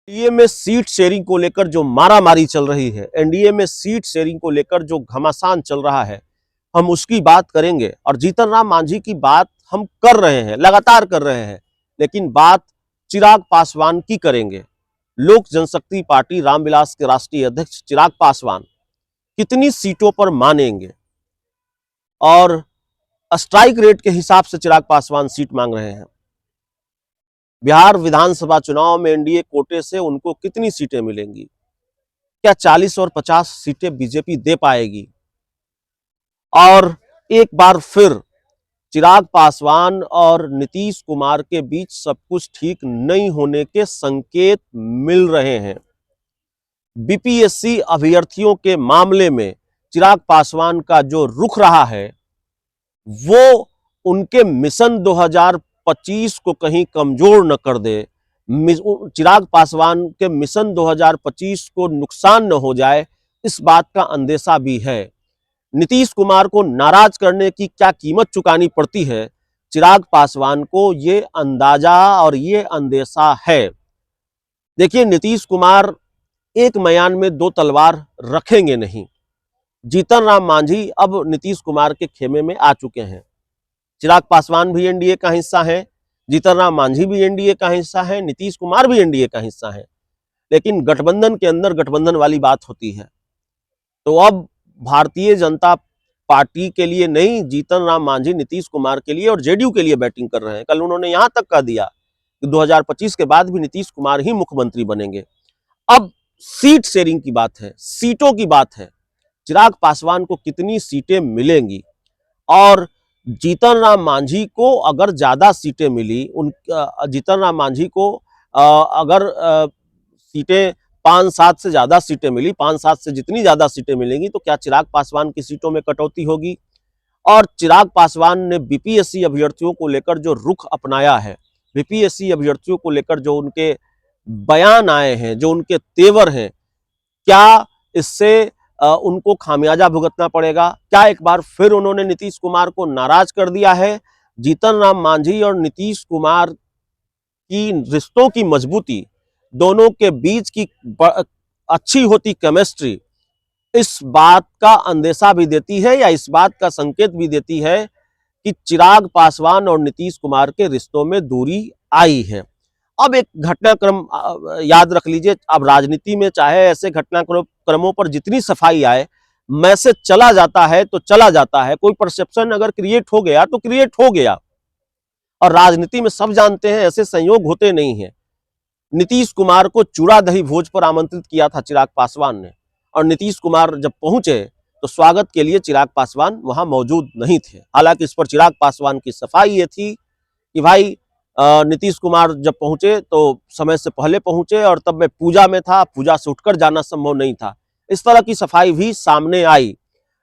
NDA में seat sharing को लेकर जो मारामारी चल रही है, एनडीए में सीट शेयरिंग को लेकर जो घमासान चल रहा है, हम उसकी बात करेंगे। और जीतन राम मांझी की बात हम कर रहे हैं, लगातार कर रहे हैं, लेकिन बात चिराग पासवान की करेंगे। लोक जनशक्ति पार्टी रामविलास के राष्ट्रीय अध्यक्ष चिराग पासवान कितनी सीटों पर मानेंगे और स्ट्राइक रेट के हिसाब से चिराग पासवान सीट मांग रहे हैं। बिहार विधानसभा चुनाव में एनडीए कोटे से उनको कितनी सीटें मिलेंगी? क्या 40 और 50 सीटें बीजेपी दे पाएगी? और एक बार फिर चिराग पासवान और नीतीश कुमार के बीच सब कुछ ठीक नहीं होने के संकेत मिल रहे हैं। बीपीएससी अभ्यर्थियों के मामले में चिराग पासवान का जो रुख रहा है वो उनके मिशन 2025 को कहीं कमजोर न कर दे, चिराग पासवान के मिशन 2025 को नुकसान न हो जाए, इस बात का अंदेशा भी है। नीतीश कुमार को नाराज करने की क्या कीमत चुकानी पड़ती है, चिराग पासवान को ये अंदाजा और ये अंदेशा है। देखिए, नीतीश कुमार एक म्यान में दो तलवार रखेंगे नहीं। जीतन राम मांझी अब नीतीश कुमार के खेमे में आ चुके हैं। चिराग पासवान भी एनडीए का हिस्सा है, जीतन राम मांझी भी एनडीए का हिस्सा है, नीतीश कुमार भी एनडीए का हिस्सा है, लेकिन गठबंधन के अंदर गठबंधन वाली बात होती है। तो अब भारतीय जनता पार्टी के लिए नहीं, जीतन राम मांझी नीतीश कुमार के लिए और जेडीयू के लिए बैटिंग कर रहे हैं। कल उन्होंने यहां तक कह दिया कि 2025 के बाद भी नीतीश कुमार ही मुख्यमंत्री बनेंगे। अब सीट शेयरिंग की बात है, सीटों की बात है। चिराग पासवान को कितनी सीटें मिलेंगी और जीतन राम मांझी को अगर ज्यादा सीटें मिली, जीतन राम मांझी को अगर सीटें 5-7 से ज्यादा सीटें मिली, 5-7 से जितनी ज्यादा सीटें मिलेंगी, तो क्या चिराग पासवान की सीटों में कटौती होगी? और चिराग पासवान ने बीपीएससी अभ्यर्थियों को लेकर जो रुख अपनाया है, बीपीएससी अभ्यर्थियों को लेकर जो उनके बयान आए हैं, जो उनके तेवर हैं, क्या इससे उनको खामियाजा भुगतना पड़ेगा? क्या एक बार फिर उन्होंने नीतीश कुमार को नाराज कर दिया है? जीतन राम मांझी और नीतीश कुमार की रिश्तों की मजबूती, दोनों के बीच की अच्छी होती केमिस्ट्री, इस बात का अंदेशा भी देती है या इस बात का संकेत भी देती है कि चिराग पासवान और नीतीश कुमार के रिश्तों में दूरी आई है। अब एक घटनाक्रम याद रख लीजिए, अब राजनीति में चाहे ऐसे घटनाक्रमों पर जितनी सफाई आए, मैसेज चला जाता है तो चला जाता है। कोई परसेप्शन अगर क्रिएट हो गया तो क्रिएट हो गया, और राजनीति में सब जानते हैं ऐसे संयोग होते नहीं हैं। नीतीश कुमार को चूड़ा दही भोज पर आमंत्रित किया था चिराग पासवान ने, और नीतीश कुमार जब पहुंचे तो स्वागत के लिए चिराग पासवान वहां मौजूद नहीं थे। हालांकि इस पर चिराग पासवान की सफाई ये थी कि भाई नीतीश कुमार जब पहुंचे तो समय से पहले पहुंचे और तब मैं पूजा में था, पूजा से उठकर जाना संभव नहीं था। इस तरह की सफाई भी सामने आई।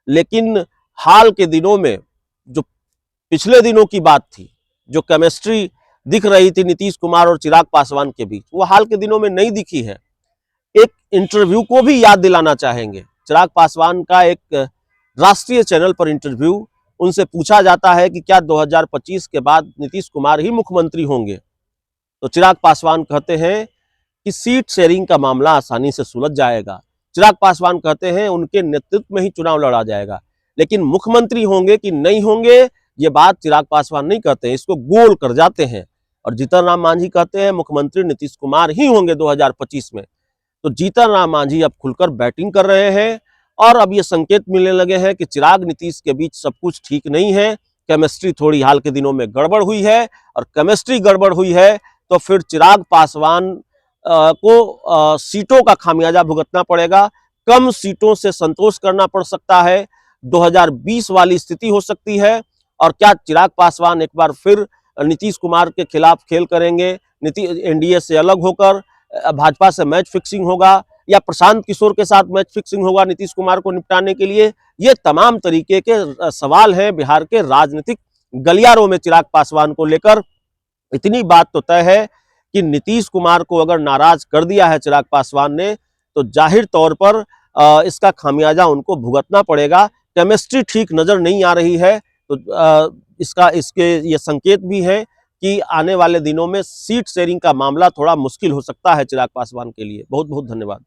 लेकिन हाल के दिनों में, जो पिछले दिनों की बात थी, जो केमिस्ट्री दिख रही थी नीतीश कुमार और चिराग पासवान के बीच, वो हाल के दिनों में नहीं दिखी है। एक इंटरव्यू को भी याद दिलाना चाहेंगे। चिराग पासवान का एक राष्ट्रीय चैनल पर इंटरव्यू, उनसे पूछा जाता है कि क्या 2025 के बाद नीतीश कुमार ही मुख्यमंत्री होंगे, तो चिराग पासवान कहते हैं कि सीट शेयरिंग का मामला आसानी से सुलझ जाएगा। चिराग पासवान कहते हैं उनके नेतृत्व में ही चुनाव लड़ा जाएगा, लेकिन मुख्यमंत्री होंगे कि नहीं होंगे ये बात चिराग पासवान नहीं कहते हैं, इसको गोल कर जाते हैं। और जीतन राम मांझी कहते हैं मुख्यमंत्री नीतीश कुमार ही होंगे 2025 में। तो जीतन राम मांझी अब खुलकर बैटिंग कर रहे हैं और अब ये संकेत मिलने लगे हैं कि चिराग नीतीश के बीच सब कुछ ठीक नहीं है, केमिस्ट्री थोड़ी हाल के दिनों में गड़बड़ हुई है, और केमिस्ट्री गड़बड़ हुई है तो फिर चिराग पासवान को सीटों का खामियाजा भुगतना पड़ेगा। कम सीटों से संतोष करना पड़ सकता है, 2020 वाली स्थिति हो सकती है। और क्या चिराग पासवान एक बार फिर नीतीश कुमार के खिलाफ खेल करेंगे, एनडीए से अलग होकर भाजपा से मैच फिक्सिंग होगा, या प्रशांत किशोर के साथ मैच फिक्सिंग होगा नीतीश कुमार को निपटाने के लिए? ये तमाम तरीके के सवाल हैं बिहार के राजनीतिक गलियारों में चिराग पासवान को लेकर। इतनी बात तो तय है कि नीतीश कुमार को अगर नाराज कर दिया है चिराग पासवान ने, तो जाहिर तौर पर इसका खामियाजा उनको भुगतना पड़ेगा। केमिस्ट्री ठीक नजर नहीं आ रही है, तो इसके ये संकेत भी है कि आने वाले दिनों में सीट शेयरिंग का मामला थोड़ा मुश्किल हो सकता है चिराग पासवान के लिए। बहुत बहुत धन्यवाद।